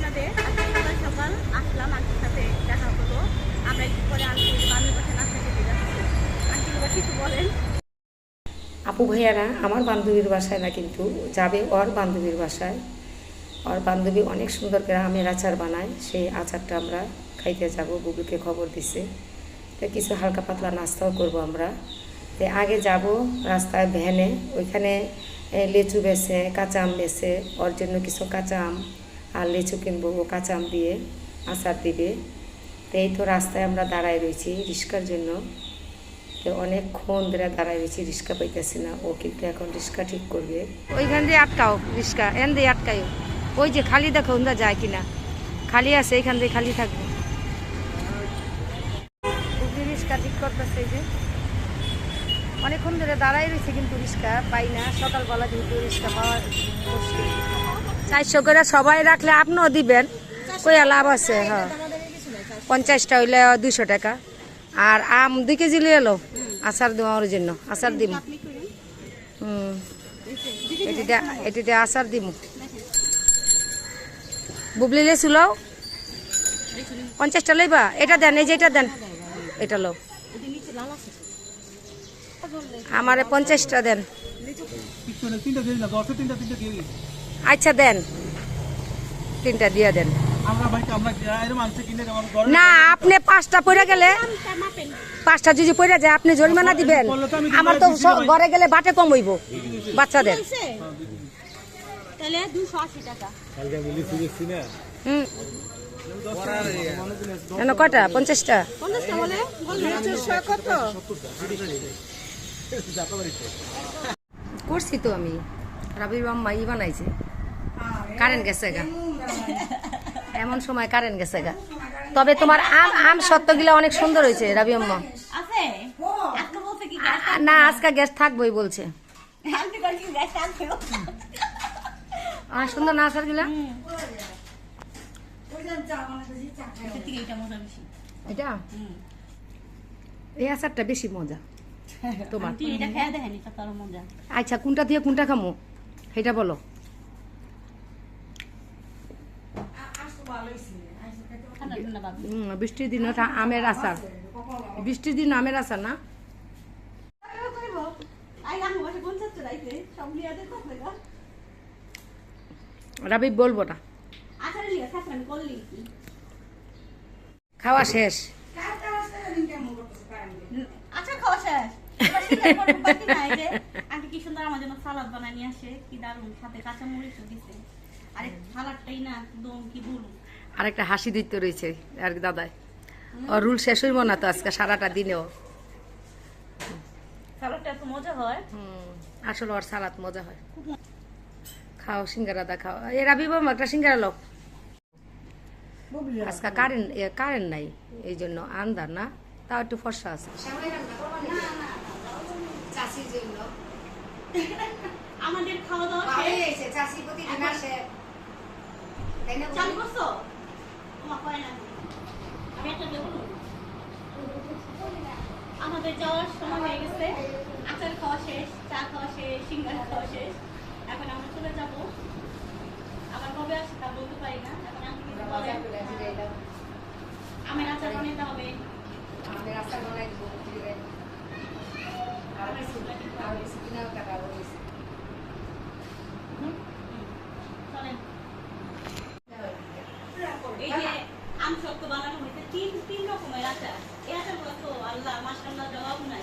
আপনাদের আজকে সকাল সকাল আসলাম আন্টির সাথে দেখা হলো। আমরা একটু পরে আন্টির বান্ধবীর পাশে নাস্তা খেতে যাচ্ছি। আন্টি এবার কিছু বলেন। আপু ভাইয়ারা আমার বান্ধবীর বাসায় না, কিন্তু যাবে ওর বান্ধবীর বাসায়। ওর বান্ধবী অনেক সুন্দর করে আমের আচার বানায়, সেই আচারটা আমরা খাইতে যাব। বুবুকে খবর দিছে, তো কিছু হালকা পাতলা নাস্তাও করব আমরা। তো আগে যাব রাস্তায় ভ্যানে, ওইখানে লিচু বেছে, কাঁচা আম বেছে, ওর জন্য কিছু কাঁচা আম আর লিচু কিনবো, ও কাঁচা আম দিয়ে আচার দিবে। তো এই তো রাস্তায় আমরা দাঁড়ায় রয়েছি রিক্সার জন্য। তো অনেকক্ষণ ধরে দাঁড়ায় রয়েছি, রিক্সা পাইতেছি না। ও কিন্তু এখন রিক্সা ঠিক করবে। ওইখান দিয়ে আটকাও রিক্সা, এন দিয়ে আটকাও। ওই যে খালি দেখো ওন্দা যায় কিনা, খালি আছে, এইখান দিয়ে খালি থাকবে। রিক্সা ঠিক করতেছে, এই যে অনেকক্ষণ ধরে দাঁড়াই রয়েছে কিন্তু রিক্সা পাই না। সকালবেলা যেহেতু রিক্সা পাওয়া মুশকিল। 400 করে সবাই রাখলে আপনিও দিবেন, কইয়া লাভ আছে। হ্যাঁ 50টা হইলে 200 টাকা। আর আম 2 কেজি লিয়ে এলো, আচার দিব আমার জন্য, আচার দিব। এটিতে আচার দিব। বুবলি লেচু লও, 50টা লইবা। এটা দেন, এই যে এটা দেন, এটা লো। আমারে 50টা দেন। আচ্ছা দেন, 3টা দিয়ে দেন। না আপনি 5টা পড়ে গেলে, 5টা যদি পড়ে যায় আপনি জরিমানা দিবেন। আমার তো ঘরে গেলে বাটে কম হইব বাচ্চাদের। কয়টা? 50টা করছি তো আমি। রাবির মাম্মা ই বানাইছে, কারেন্ট গেছে গা, এমন সময় কারেন্ট গেছে গা। তবে তোমার আম সত্ত্বগুলো অনেক সুন্দর হয়েছে রাবি আম্মা। না আজকে গ্যাস থাকবোই বলছে। সুন্দর না আচার গুলা। এটা এই আচারটা বেশি মজা তোমার। আচ্ছা কোনটা দিয়ে কোনটা খামো সেটা বলো। বৃষ্টির দিন আমের আচার, বৃষ্টির দিন আমের আচার না। রাবি বলবো না, খাওয়া শেষ। আচ্ছা খাওয়া শেষ। আন্টি কি সুন্দর আমার জন্য সালাদ বানায় নিয়ে আসে, কি দারুণ, সাথে কাঁচা মরিচ দিছে। আরে সালাদটাই না একদম কি বলবো। আরেকটা হাসি দিতে রয়েছে আর দাদাই, ওর রুল শেষ হইব না তো আজকে সারাটা দিনেও। সালাদটা এত মজা হয়। আসলে ওর সালাদ মজা হয়। খাও সিঙ্গারা দা খাও। এ রাবি বাবা একটা সিঙ্গারা লোক। আজকে কারেন্ট নাই, এই জন্য আন্দার না, তাও একটু ফর্সা আছে। আমাদের খাওয়া দাওয়া শেষ। চালু করছো? আমাদের যাওয়ার সময় হয়ে গেছে, আচার খাওয়া শেষ, চা খাওয়া শেষ, সিঙ্গারা খাওয়া শেষ। এখন আমরা চলে যাব। আবার কবে আসে তা বলতে পারি না। এখন আমের আচার বানাইতে হবে। এই যে আম সত্ত্ব বানানো হয়েছে তিন রকমের আচার। এই আচারগুলো তো আল্লাহ মাশাআল্লাহ জবাব নাই।